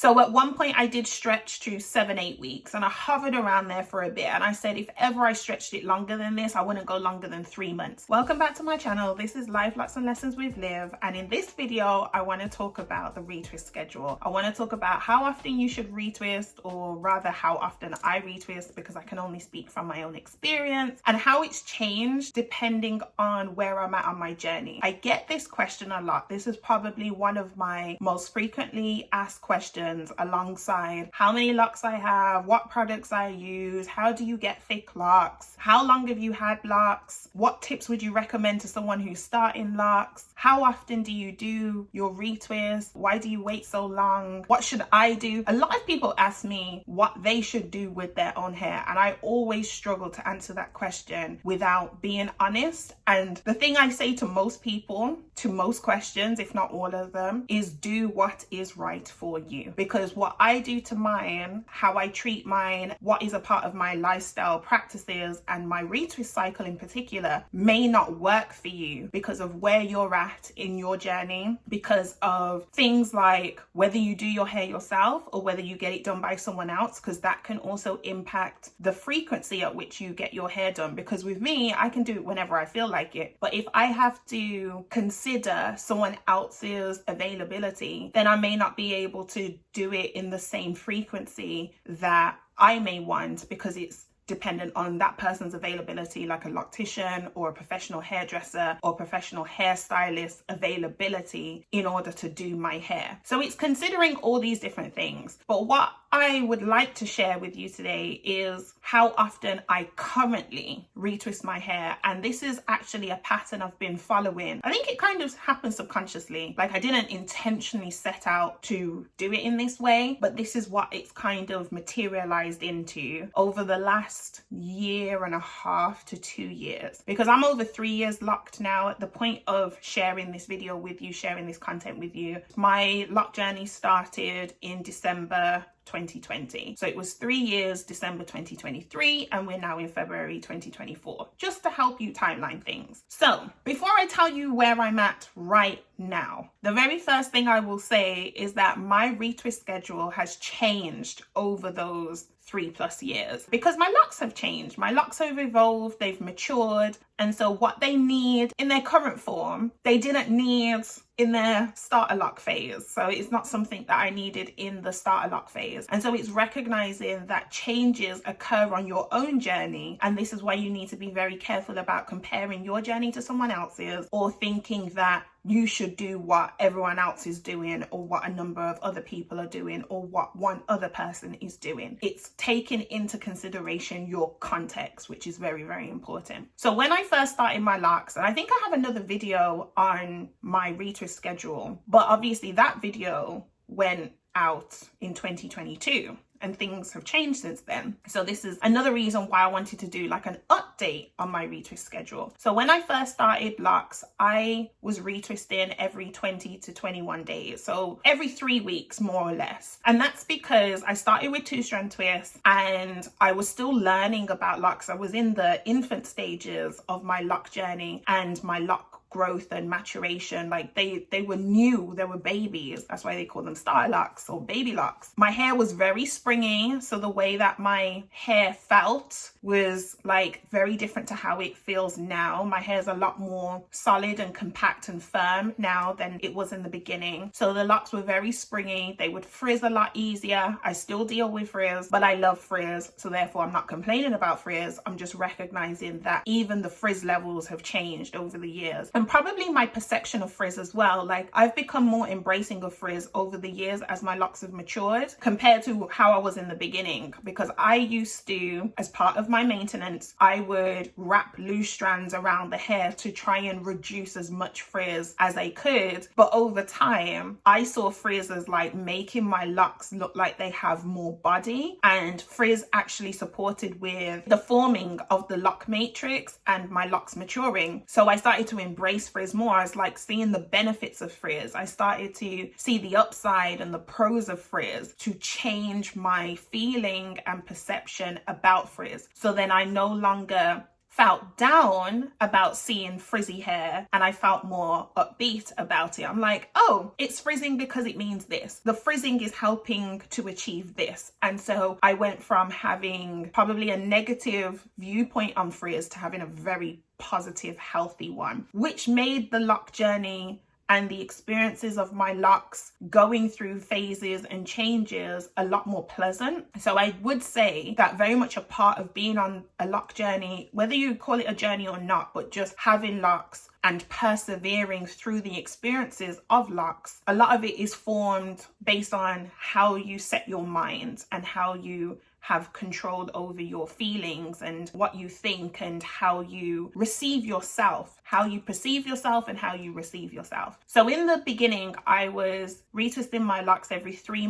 So at one point I did stretch to 7-8 weeks, and I hovered around there for a bit, and I said if ever I stretched it longer than this, I wouldn't go longer than 3 months. Welcome back to my channel. This is Life Lots and Lessons with Liv, and in this video I want to talk about the retwist schedule. I want to talk about how often you should retwist, or rather how often I retwist, because I can only speak from my own experience, and how it's changed depending on where I'm at on my journey. I get this question a lot. This is probably one of my most frequently asked questions, alongside how many locks I have, what products I use, how do you get thick locks, how long have you had locks, what tips would you recommend to someone who's starting locks, how often do you do your retwist, why do you wait so long, what should I do? A lot of people ask me what they should do with their own hair, and I always struggle to answer that question without being honest. And the thing I say to most people, to most questions, if not all of them, is do what is right for you. Because what I do to mine, how I treat mine, what is a part of my lifestyle practices, and my retwist cycle in particular, may not work for you because of where you're at in your journey, because of things like whether you do your hair yourself or whether you get it done by someone else, because that can also impact the frequency at which you get your hair done. Because with me, I can do it whenever I feel like it, but if I have to consider someone else's availability, then I may not be able to do it in the same frequency that I may want, because it's dependent on that person's availability, like a loctician or a professional hairdresser or professional hairstylist availability in order to do my hair. So it's considering all these different things. But what I would like to share with you today is how often I currently retwist my hair. And this is actually a pattern I've been following. I think it kind of happens subconsciously. Like, I didn't intentionally set out to do it in this way, but this is what it's kind of materialized into over the last 1.5 to 2 years. Because I'm over 3 years locked now at the point of sharing this video with you, sharing this content with you. My lock journey started in December 2020. So it was 3 years, December 2023, and we're now in February 2024, just to help you timeline things. So before I tell you where I'm at right now, the very first thing I will say is that my retwist schedule has changed over those 3+ years, because my locks have changed. My locks have evolved, they've matured, and so what they need in their current form, they didn't need in their starter lock phase. So it's not something that I needed in the starter lock phase. And so it's recognizing that changes occur on your own journey, and this is why you need to be very careful about comparing your journey to someone else's, or thinking that you should do what everyone else is doing, or what a number of other people are doing, or what one other person is doing. It's taking into consideration your context, which is very, very important. So when I first started my locks, and I think I have another video on my retwist schedule, but obviously that video went out in 2022. And things have changed since then. So this is another reason why I wanted to do like an update on my retwist schedule. So when I first started locks, I was retwisting every 20 to 21 days. So every 3 weeks, more or less. And that's because I started with two-strand twists, and I was still learning about locks. I was in the infant stages of my lock journey and my lock growth and maturation. Like they were new, they were babies. That's why they call them starter locks or baby locks. My hair was very springy, so the way that my hair felt was like very different to how it feels now. My hair is a lot more solid and compact and firm now than it was in the beginning. So the locks were very springy. They would frizz a lot easier. I still deal with frizz, but I love frizz, so therefore I'm not complaining about frizz. I'm just recognizing that even the frizz levels have changed over the years. And probably my perception of frizz as well. Like, I've become more embracing of frizz over the years as my locks have matured compared to how I was in the beginning. Because I used to, as part of my maintenance, I would wrap loose strands around the hair to try and reduce as much frizz as I could. But over time, I saw frizz as like making my locks look like they have more body, and frizz actually supported with the forming of the lock matrix and my locks maturing. So I started to embrace frizz more. I was like seeing the benefits of frizz. I started to see the upside and the pros of frizz to change my feeling and perception about frizz. So then I no longer felt down about seeing frizzy hair and I felt more upbeat about it. I'm like, oh, it's frizzing because it means this. The frizzing is helping to achieve this. And so I went from having probably a negative viewpoint on frizz to having a very positive, healthy one, which made the lock journey and the experiences of my locks going through phases and changes a lot more pleasant. So I would say that very much a part of being on a lock journey, whether you call it a journey or not, but just having locks and persevering through the experiences of locks, a lot of it is formed based on how you set your mind and how you have control over your feelings and what you think and how you receive yourself, how you perceive yourself and how you receive yourself. So in the beginning, I was retwisting my locks every 3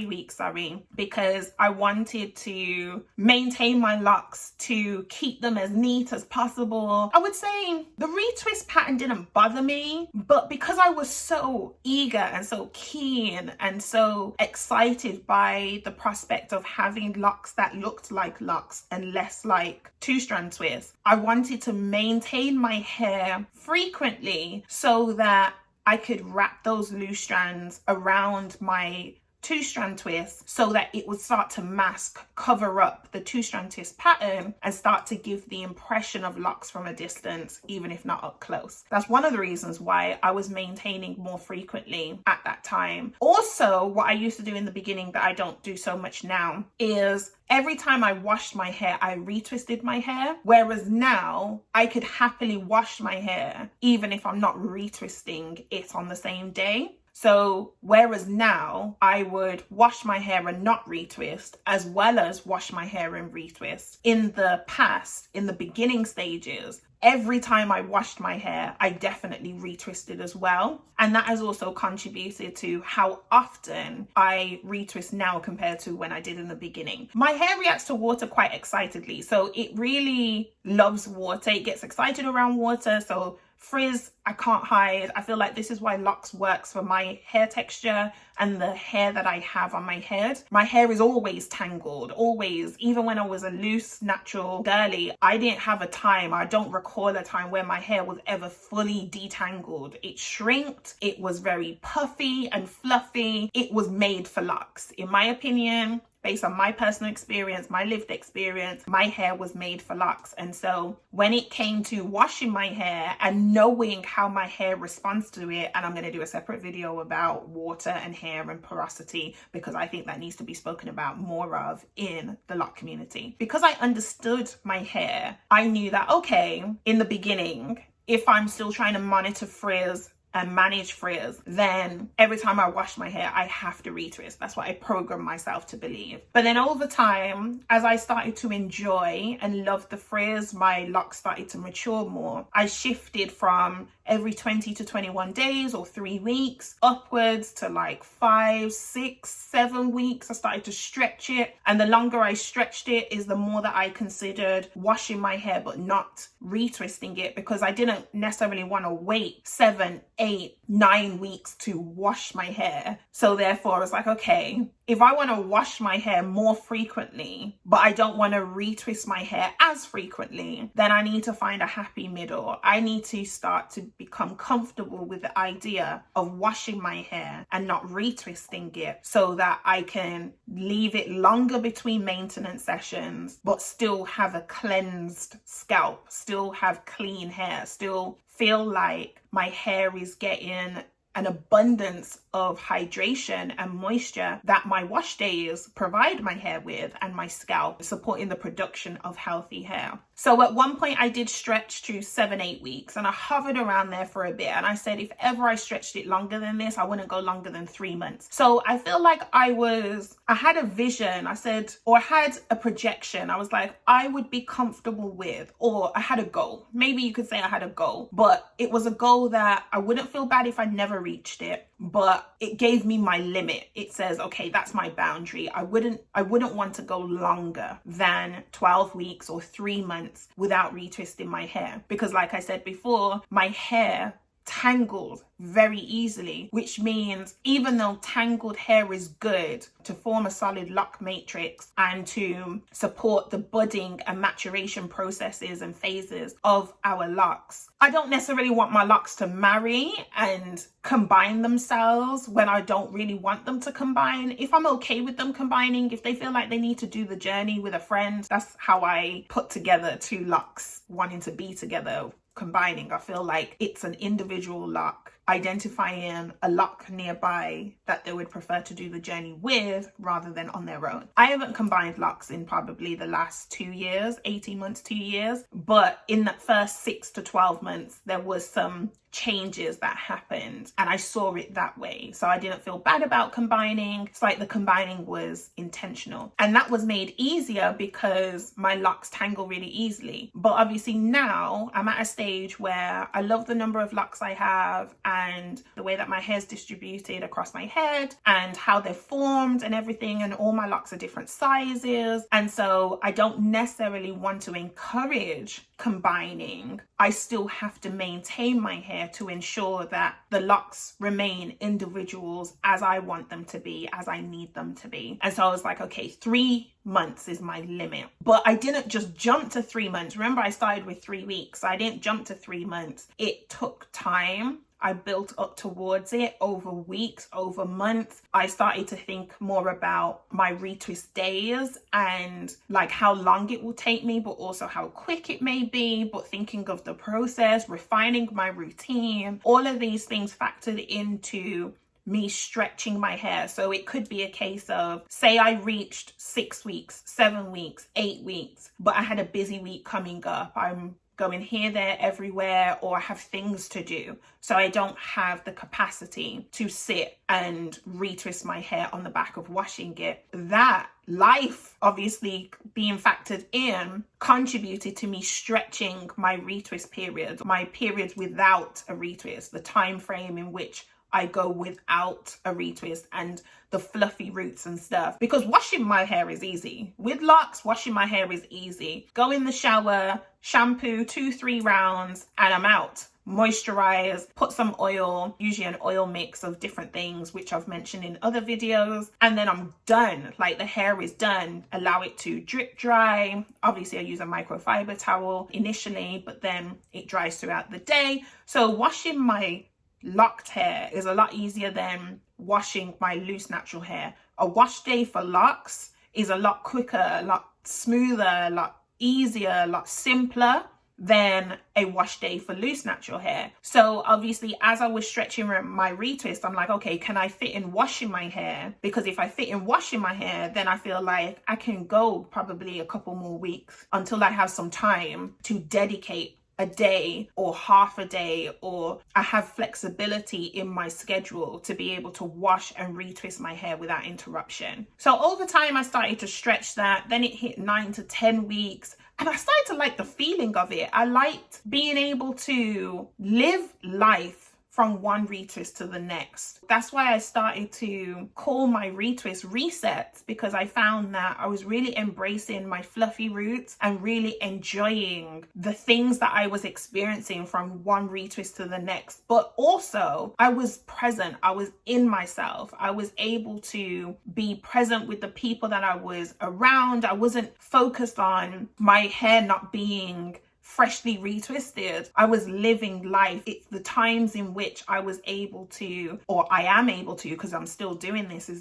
weeks, because I wanted to maintain my locks to keep them as neat as possible. I would say the retwist pattern didn't bother me, but because I was so eager and so keen and so excited by the prospect of having locks that looked like locks and less like two-strand twists, I wanted to maintain my hair frequently so that I could wrap those loose strands around my two-strand twist so that it would start to mask, cover up the two-strand twist pattern and start to give the impression of locks from a distance, even if not up close. That's one of the reasons why I was maintaining more frequently at that time. Also, what I used to do in the beginning that I don't do so much now is every time I washed my hair, I retwisted my hair. Whereas now I could happily wash my hair even if I'm not retwisting it on the same day. So whereas now I would wash my hair and not retwist, as well as wash my hair and retwist. In the past, in the beginning stages, every time I washed my hair, I definitely retwisted as well. And that has also contributed to how often I retwist now compared to when I did in the beginning. My hair reacts to water quite excitedly. So it really loves water. It gets excited around water. So frizz, I can't hide. I feel like this is why locks works for my hair texture and the hair that I have on my head. My hair is always tangled, always. Even when I was a loose, natural girly, I didn't have a time, I don't recall a time where my hair was ever fully detangled. It shrinked, it was very puffy and fluffy. It was made for locks. In my opinion, based on my personal experience, my lived experience, my hair was made for locks. And so when it came to washing my hair and knowing how my hair responds to it, and I'm going to do a separate video about water and hair and porosity, because I think that needs to be spoken about more of in the lock community. Because I understood my hair, I knew that, okay, in the beginning, if I'm still trying to monitor frizz and manage frizz, then every time I wash my hair, I have to retwist. That's what I programmed myself to believe. But then over time, as I started to enjoy and love the frizz, my locks started to mature more. I shifted from every 20 to 21 days or 3 weeks upwards to like 5, 6, 7 weeks. I started to stretch it. And the longer I stretched it is the more that I considered washing my hair but not retwisting it, because I didn't necessarily want to wait 7, 8, 9 weeks to wash my hair. So therefore I was like, okay, if I want to wash my hair more frequently, but I don't want to retwist my hair as frequently, then I need to find a happy middle. I need to start to become comfortable with the idea of washing my hair and not retwisting it so that I can leave it longer between maintenance sessions, but still have a cleansed scalp, still have clean hair, still feel like my hair is getting an abundance of hydration and moisture that my wash days provide my hair with and my scalp, supporting the production of healthy hair. So at one point I did stretch to 7-8 weeks and I hovered around there for a bit, and I said if ever I stretched it longer than this, I wouldn't go longer than 3 months. So I feel like I had a vision, I had a projection. I was like, I would be comfortable with, or I had a goal. Maybe you could say I had a goal, but it was a goal that I wouldn't feel bad if I never reached it, but it gave me my limit. It says, okay, that's my boundary. I wouldn't want to go longer than 12 weeks or 3 months without retwisting my hair, because like I said before, my hair tangled very easily, which means even though tangled hair is good to form a solid lock matrix and to support the budding and maturation processes and phases of our locks, I don't necessarily want my locks to marry and combine themselves when I don't really want them to combine. If I'm okay with them combining, if they feel like they need to do the journey with a friend, that's how I put together two locks wanting to be together. Combining, I feel like it's an individual lock, identifying a lock nearby that they would prefer to do the journey with rather than on their own. I haven't combined locks in probably the last 2 years, 18 months, 2 years, but in that first 6 to 12 months, there was some changes that happened and I saw it that way. So I didn't feel bad about combining. It's like the combining was intentional, and that was made easier because my locks tangle really easily. But obviously now I'm at a stage where I love the number of locks I have and the way that my hair is distributed across my head and how they're formed and everything, and all my locks are different sizes, and so I don't necessarily want to encourage combining. I still have to maintain my hair to ensure that the locks remain individuals as I want them to be, as I need them to be. And so I was like, okay, 3 months is my limit. But I didn't just jump to 3 months. Remember, I started with 3 weeks. I didn't jump to 3 months. It took time. I built up towards it over weeks, over months. I started to think more about my retwist days and like how long it will take me, but also how quick it may be, but thinking of the process, refining my routine, all of these things factored into me stretching my hair. So it could be a case of, say I reached 6 weeks, 7 weeks, 8 weeks, but I had a busy week coming up. I'm going here, there, everywhere, or I have things to do. So I don't have the capacity to sit and retwist my hair on the back of washing it. That life obviously being factored in contributed to me stretching my retwist period, my periods without a retwist, the time frame in which I go without a retwist and the fluffy roots and stuff, because washing my hair is easy. With locks, washing my hair is easy. Go in the shower, shampoo 2-3 rounds, and I'm out. Moisturize, put some oil, usually an oil mix of different things, which I've mentioned in other videos, and then I'm done. Like, the hair is done. Allow it to drip dry. Obviously I use a microfiber towel initially, but then it dries throughout the day. So washing my locked hair is a lot easier than washing my loose natural hair. A wash day for locks is a lot quicker, a lot smoother, a lot easier, a lot simpler than a wash day for loose natural hair. So obviously as I was stretching my retwist, I'm like, okay, can I fit in washing my hair? Because if I fit in washing my hair, then I feel like I can go probably a couple more weeks until I have some time to dedicate a day or half a day, or I have flexibility in my schedule to be able to wash and retwist my hair without interruption. So over time I started to stretch that. Then it hit 9 to 10 weeks and I started to like the feeling of it. I liked being able to live life from one retwist to the next. That's why I started to call my retwist resets, because I found that I was really embracing my fluffy roots and really enjoying the things that I was experiencing from one retwist to the next. But also I was present, I was in myself. I was able to be present with the people that I was around. I wasn't focused on my hair not being freshly retwisted. I was living life. It's the times in which I was able to, or I am able to, because I'm still doing this,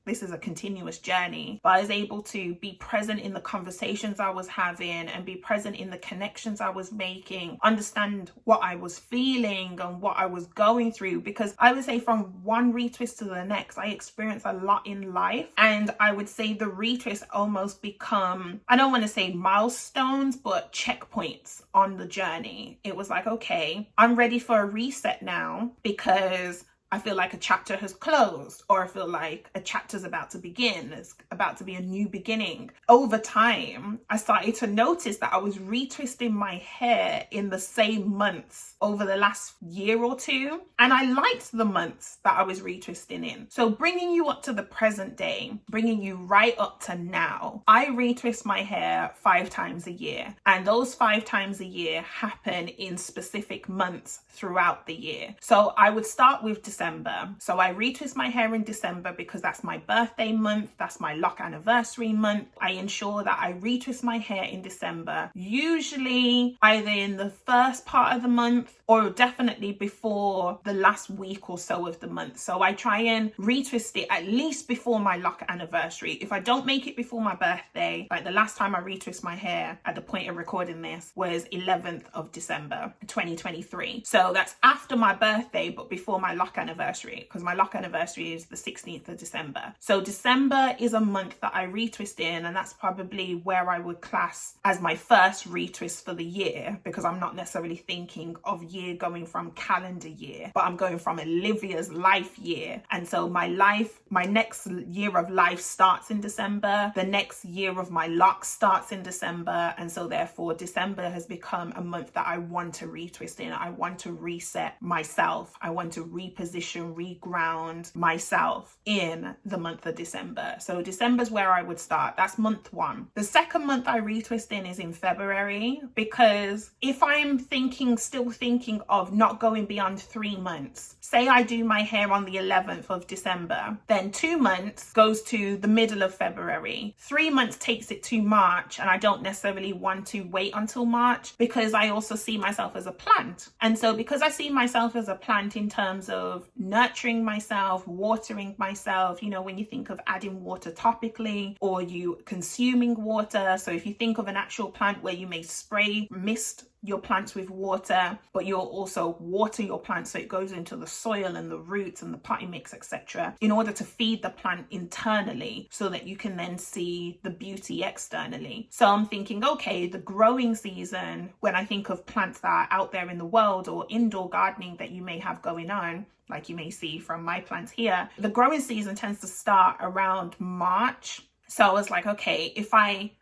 this is a continuous journey, but I was able to be present in the conversations I was having and be present in the connections I was making, understand what I was feeling and what I was going through. Because I would say from one retwist to the next, I experienced a lot in life, and I would say the retwists almost become, I don't want to say milestones, but checkpoints on the journey. It was like, okay, I'm ready for a reset now, because I feel like a chapter has closed, or I feel like a chapter's about to begin. It's about to be a new beginning. Over time, I started to notice that I was retwisting my hair in the same months over the last year or two. And I liked the months that I was retwisting in. So bringing you up to the present day, bringing you right up to now, I retwist my hair 5 times a year. And those 5 times a year happen in specific months throughout the year. So I would start with December. So I retwist my hair in December because that's my birthday month. That's my lock anniversary month. I ensure that I retwist my hair in December, usually either in the first part of the month or definitely before the last week or so of the month. So I try and retwist it at least before my lock anniversary. If I don't make it before my birthday, like the last time I retwist my hair at the point of recording this was 11th of December 2023. So that's after my birthday but before my lock anniversary, because my lock anniversary is the 16th of December. So December is a month that I retwist in, and that's probably where I would class as my first retwist for the year, because I'm not necessarily thinking of year going from calendar year, but I'm going from Olivia's life year. And so my next year of life starts in December. The next year of my lock starts in December. And so therefore December has become a month that I want to retwist in. I want to reset myself. I want to reposition, reground myself in the month of December. So December's where I would start. That's month 1. The second month I retwist in is in February, because if I'm still thinking of not going beyond 3 months, say I do my hair on the 11th of December, then 2 months goes to the middle of February. 3 months takes it to March, and I don't necessarily want to wait until March because I also see myself as a plant. And so because I see myself as a plant in terms of nurturing myself, watering myself, you know, when you think of adding water topically or you consuming water. So if you think of an actual plant where you may spray mist your plants with water, but you'll also water your plants so it goes into the soil and the roots and the potting mix, etc., in order to feed the plant internally so that you can then see the beauty externally. So I'm thinking, okay, the growing season, when I think of plants that are out there in the world or indoor gardening that you may have going on, like you may see from my plants here, the growing season tends to start around March. So I was like, okay, if I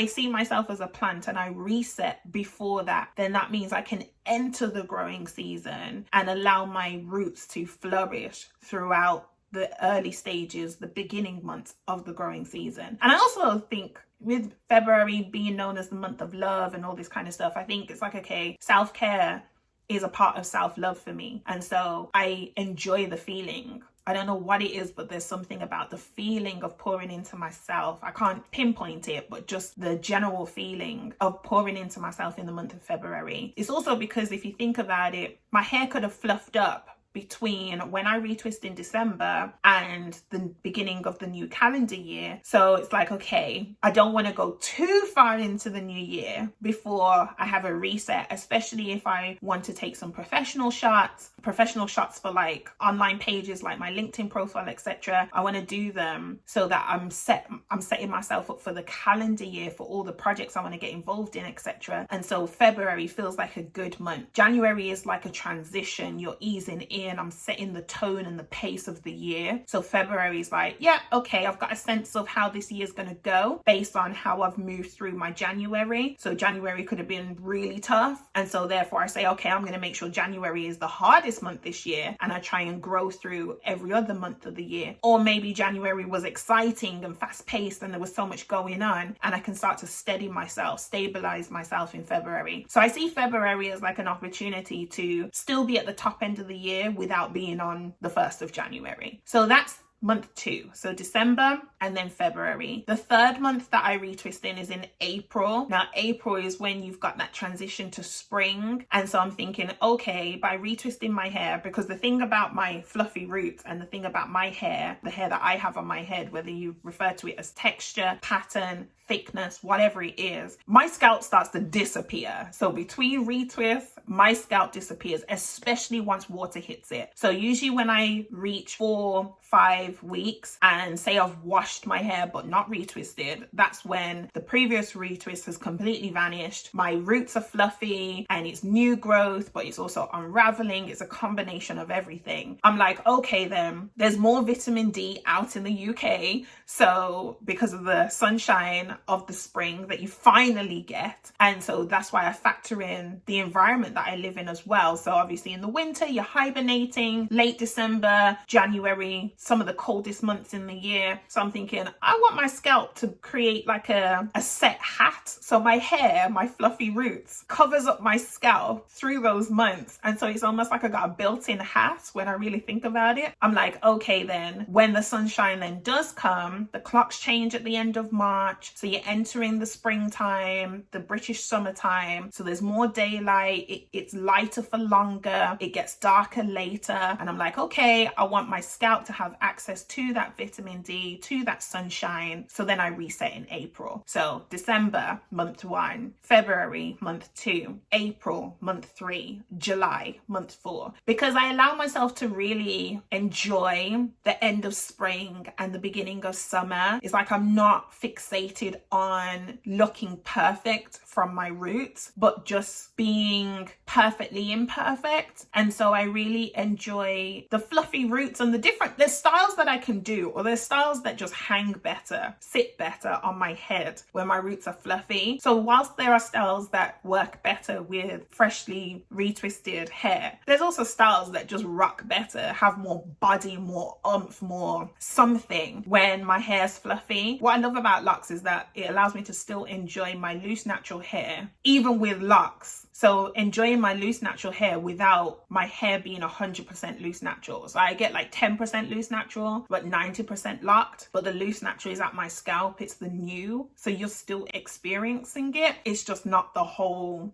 see myself as a plant and I reset before that, then that means I can enter the growing season and allow my roots to flourish throughout the early stages, the beginning months of the growing season. And I also think with February being known as the month of love and all this kind of stuff, I think it's like, okay, self-care is a part of self-love for me. And so I enjoy the feeling. I don't know what it is, but there's something about the feeling of pouring into myself. I can't pinpoint it, but just the general feeling of pouring into myself in the month of February. It's also because if you think about it, my hair could have fluffed up between when I retwist in December and the beginning of the new calendar year. So it's like, okay, I don't want to go too far into the new year before I have a reset, especially if I want to take some professional shots for like online pages like my LinkedIn profile, etc. I want to do them so that I'm setting myself up for the calendar year for all the projects I want to get involved in, etc. And so February feels like a good month. January is like a transition. You're easing in. I'm setting the tone and the pace of the year. So February is like, yeah, okay, I've got a sense of how this year is going to go based on how I've moved through my January. So January could have been really tough. And so therefore I say, okay, I'm going to make sure January is the hardest month this year. And I try and grow through every other month of the year. Or maybe January was exciting and fast paced and there was so much going on, and I can start to stabilize myself in February. So I see February as like an opportunity to still be at the top end of the year without being on the 1st of January. So that's month 2. So December and then February. The third month that I retwist in is in April. Now April is when you've got that transition to spring. And so I'm thinking, okay, by retwisting my hair, because the thing about my fluffy roots and the thing about my hair, the hair that I have on my head, whether you refer to it as texture, pattern, thickness, whatever it is, my scalp starts to disappear. So between retwists, my scalp disappears, especially once water hits it. So usually when I reach 4, 5, 5 weeks and say I've washed my hair but not retwisted, that's when the previous retwist has completely vanished. My roots are fluffy and it's new growth, but it's also unraveling. It's a combination of everything. I'm like, okay, then there's more vitamin D out in the UK. So because of the sunshine of the spring that you finally get. And so that's why I factor in the environment that I live in as well. So obviously in the winter, you're hibernating, late December, January, some of the coldest months in the year. So I'm thinking, I want my scalp to create like a set hat. So my hair, my fluffy roots, covers up my scalp through those months. And so it's almost like I got a built-in hat when I really think about it. I'm like, okay, then when the sunshine then does come, the clocks change at the end of March. So you're entering the springtime, the British summertime. So there's more daylight. It's lighter for longer. It gets darker later. And I'm like, okay, I want my scalp to have access to that vitamin D, to that sunshine. So then I reset in April. So December, month 1, February, month 2, April, month 3, July, month 4, because I allow myself to really enjoy the end of spring and the beginning of summer. It's like I'm not fixated on looking perfect from my roots, but just being perfectly imperfect. And so I really enjoy the fluffy roots and the styles that I can do, or there's styles that just hang better, sit better on my head when my roots are fluffy. So whilst there are styles that work better with freshly retwisted hair, there's also styles that just rock better, have more body, more oomph, more something when my hair's fluffy. What I love about locks is that it allows me to still enjoy my loose natural hair, even with locks. So enjoying my loose natural hair without my hair being 100% loose natural. So I get like 10% loose natural, but 90% locked. But the loose natural is at my scalp. It's the new. So you're still experiencing it. It's just not the whole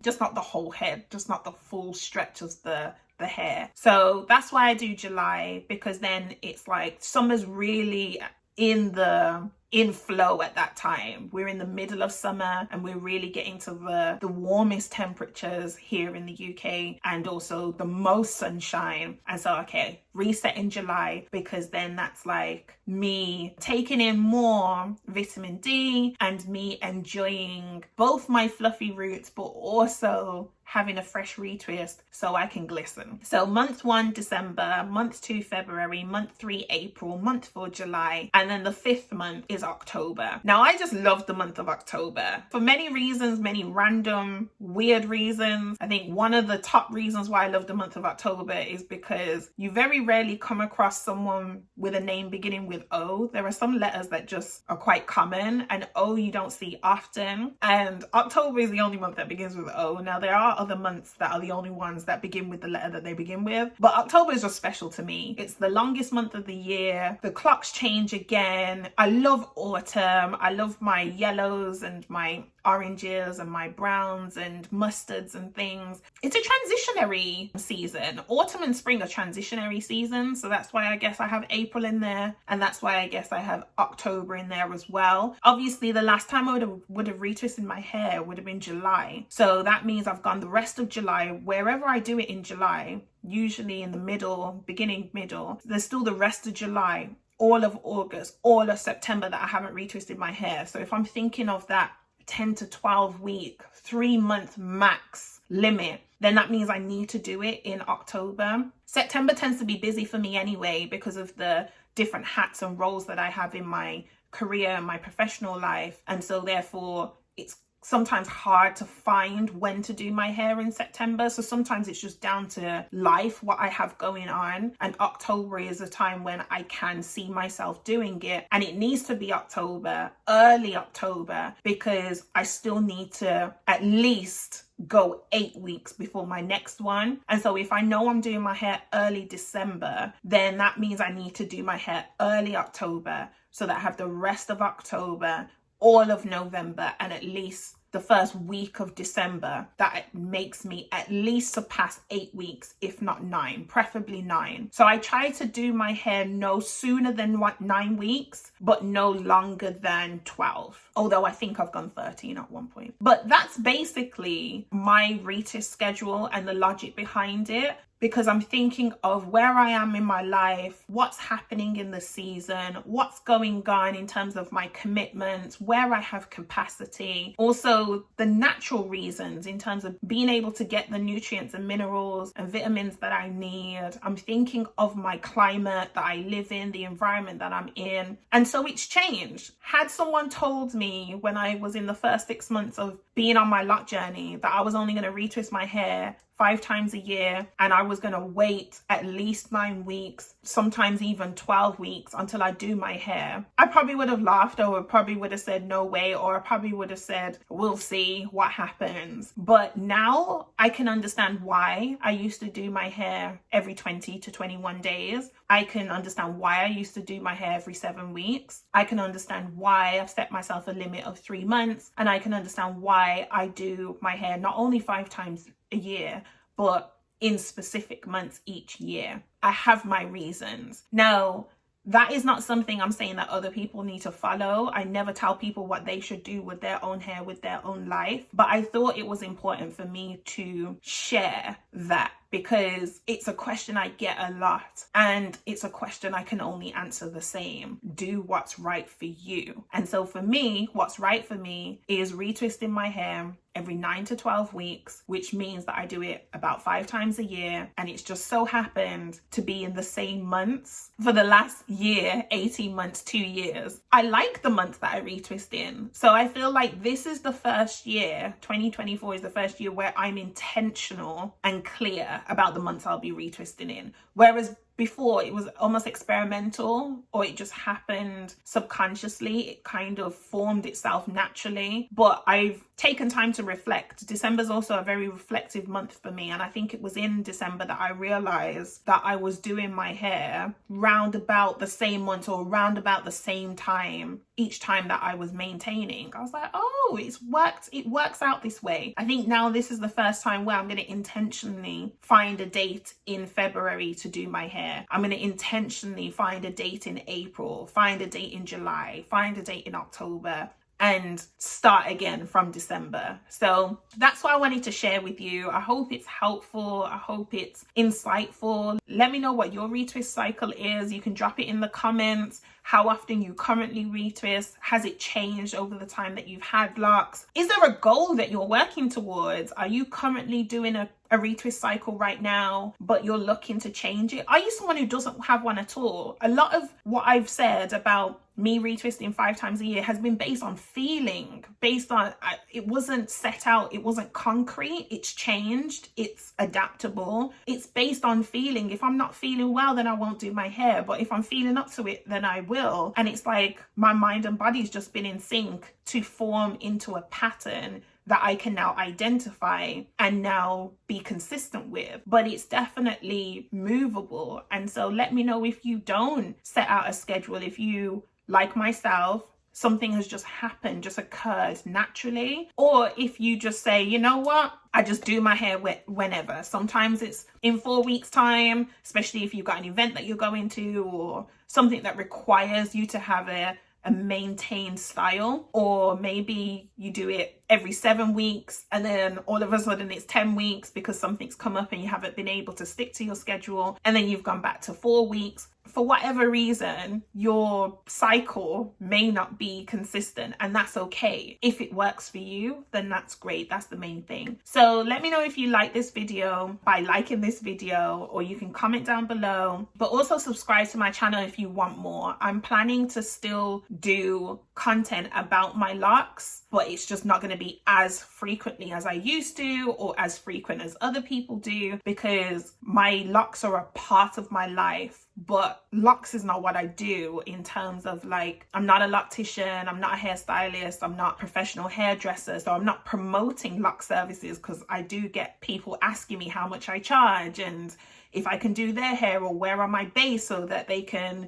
head, just not the full stretch of the hair. So that's why I do July, because then it's like summer's really in flow at that time. We're in the middle of summer and we're really getting to the warmest temperatures here in the UK, and also the most sunshine. And so, okay, reset in July, because then that's like me taking in more vitamin D and me enjoying both my fluffy roots, but also having a fresh retwist so I can glisten. So month 1, December, month 2, February, month 3, April, month 4, July, and then the 5th month is October. Now I just love the month of October for many reasons, many random, weird reasons. I think one of the top reasons why I love the month of October is because you very rarely come across someone with a name beginning with O. There are some letters that just are quite common, and O you don't see often. And October is the only month that begins with O. Now there are other months that are the only ones that begin with the letter that they begin with, but October is just special to me. It's the longest month of the year. The clocks change again. I love autumn. I love my yellows and my oranges and my browns and mustards and things. It's a transitionary season. Autumn and spring are transitionary seasons, so that's why I guess I have April in there, and that's why I guess I have October in there as well. Obviously the last time I would have retwisted my hair would have been July, so that means I've gone the rest of July. Wherever I do it in July, usually in the middle, beginning, middle, there's still the rest of July, all of August, all of September that I haven't retwisted my hair. So if I'm thinking of that 10 to 12 week, 3-month max limit, then that means I need to do it in October. September tends to be busy for me anyway because of the different hats and roles that I have in my career and my professional life. And so therefore it's sometimes hard to find when to do my hair in September. So sometimes it's just down to life, what I have going on. And October is a time when I can see myself doing it. And it needs to be October, early October, because I still need to at least go 8 weeks before my next one. And so if I know I'm doing my hair early December, then that means I need to do my hair early October so that I have the rest of October, all of November, and at least the first week of December. That makes me at least surpass 8 weeks, if not 9, preferably 9. So I try to do my hair no sooner than 9 weeks, but no longer than 12. Although I think I've gone 13 at one point. But that's basically my retwist schedule and the logic behind it. because I'm thinking of where I am in my life, what's happening in the season, what's going on in terms of my commitments, where I have capacity, also the natural reasons in terms of being able to get the nutrients and minerals and vitamins that I need. I'm thinking of my climate that I live in, the environment that I'm in. And so it's changed. Had someone told me when I was in the first 6 months of being on my lock journey that I was only going to retwist my hair 5 times a year and I was going to wait at least 9 weeks, sometimes even 12 weeks until I do my hair, I probably would have laughed, or probably would have said no way, or I probably would have said we'll see what happens. But now I can understand why I used to do my hair every 20 to 21 days. I can understand why I used to do my hair every 7 weeks. I can understand why I've set myself a limit of 3 months, and I can understand why I do my hair not only 5 times a year, but in specific months each year. I have my reasons. Now, that is not something I'm saying that other people need to follow. I never tell people what they should do with their own hair, with their own life. But I thought it was important for me to share that, because it's a question I get a lot, and it's a question I can only answer the same. Do what's right for you. And so for me, what's right for me is retwisting my hair every 9 to 12 weeks, which means that I do it about 5 times a year. And it's just so happened to be in the same months for the last year, 18 months, 2 years. I like the months that I retwist in. So I feel like this is the first year, 2024 is the first year where I'm intentional and clear about the months I'll be retwisting in. Whereas before it was almost experimental, or it just happened subconsciously. It kind of formed itself naturally. But I've taken time to reflect. December's also a very reflective month for me. And I think it was in December that I realized that I was doing my hair round about the same month, or round about the same time each time that I was maintaining. I was like, oh, it works out this way. I think now this is the first time where I'm going to intentionally find a date in February to do my hair. I'm going to intentionally find a date in April, find a date in July, find a date in October, and start again from December. So that's what I wanted to share with you. I hope it's helpful. I hope it's insightful. Let me know what your retwist cycle is. You can drop it in the comments. How often you currently retwist? Has it changed over the time that you've had locks? Is there a goal that you're working towards? Are you currently doing a retwist cycle right now, but you're looking to change it? Are you someone who doesn't have one at all? A lot of what I've said about me retwisting 5 times a year has been based on feeling, based on, it wasn't set out, it wasn't concrete, it's changed, it's adaptable, it's based on feeling. If I'm not feeling well, then I won't do my hair, but if I'm feeling up to it, then I will. And it's like my mind and body's just been in sync to form into a pattern that I can now identify and now be consistent with. But it's definitely movable. And so let me know if you don't set out a schedule, if you, like myself, something has just happened, just occurred naturally, or if you just say, you know what, I just do my hair whenever. Sometimes it's in 4 weeks time, especially if you've got an event that you're going to, or something that requires you to have a maintained style. Or maybe you do it every 7 weeks and then all of a sudden it's 10 weeks because something's come up and you haven't been able to stick to your schedule, and then you've gone back to 4 weeks. For whatever reason, your cycle may not be consistent, and that's okay. If it works for you, then that's great. That's the main thing. So let me know if you like this video by liking this video, or you can comment down below, but also subscribe to my channel if you want more. I'm planning to still do content about my locks, but it's just not going to be as frequently as I used to, or as frequent as other people do, because my locks are a part of my life. But locks is not what I do in terms of, like, I'm not a loctician, I'm not a hairstylist, I'm not a professional hairdresser, so I'm not promoting lock services, because I do get people asking me how much I charge and if I can do their hair or where am I based so that they can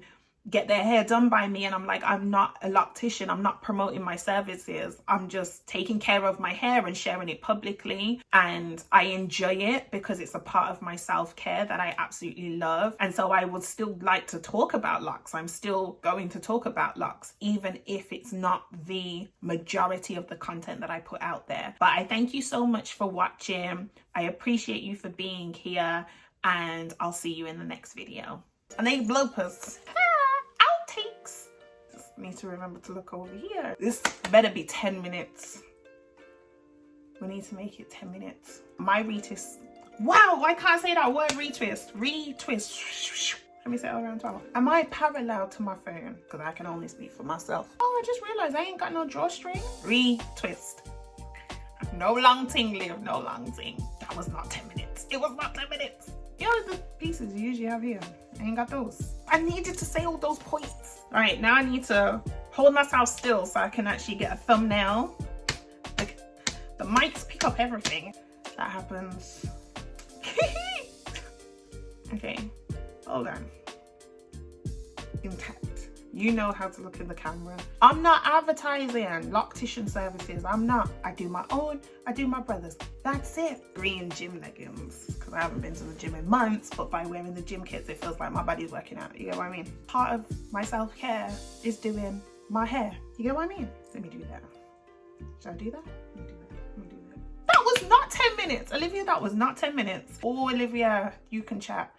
get their hair done by me. And I'm like, I'm not a loctician, I'm not promoting my services, I'm just taking care of my hair and sharing it publicly, and I enjoy it because it's a part of my self-care that I absolutely love. And so I would still like to talk about locks. I'm still going to talk about locks, even if it's not the majority of the content that I put out there. But I thank you so much for watching. I appreciate you for being here. and I'll see you in the next video. And they bloopers, outtakes. Just need to remember to look over here. This better be 10 minutes. We need to make it 10 minutes. My retwist. Wow, I can't say that word, retwist. Retwist. Let me say it around 12. Am I parallel to my phone? Because I can only speak for myself. Oh, I just realized I ain't got no drawstring. Retwist. No long thing, Liv. No long thing. That was not 10 minutes. It was not 10 minutes. You know the pieces you usually have here. I ain't got those. I needed to say all those points. All right, now I need to hold myself still so I can actually get a thumbnail. Like, the mics pick up everything. That happens. Okay, hold on. Intact. You know how to look in the camera. I'm not advertising Loctician services. I'm not. I do my own. I do my brother's. That's it. Green gym leggings. Because I haven't been to the gym in months. But by wearing the gym kits, it feels like my body's working out. You get what I mean? Part of my self-care is doing my hair. You get what I mean? Let me do that. Should I do that? Let me do that. Let me do that. That was not 10 minutes. Olivia, that was not 10 minutes. Oh, Olivia, you can chat.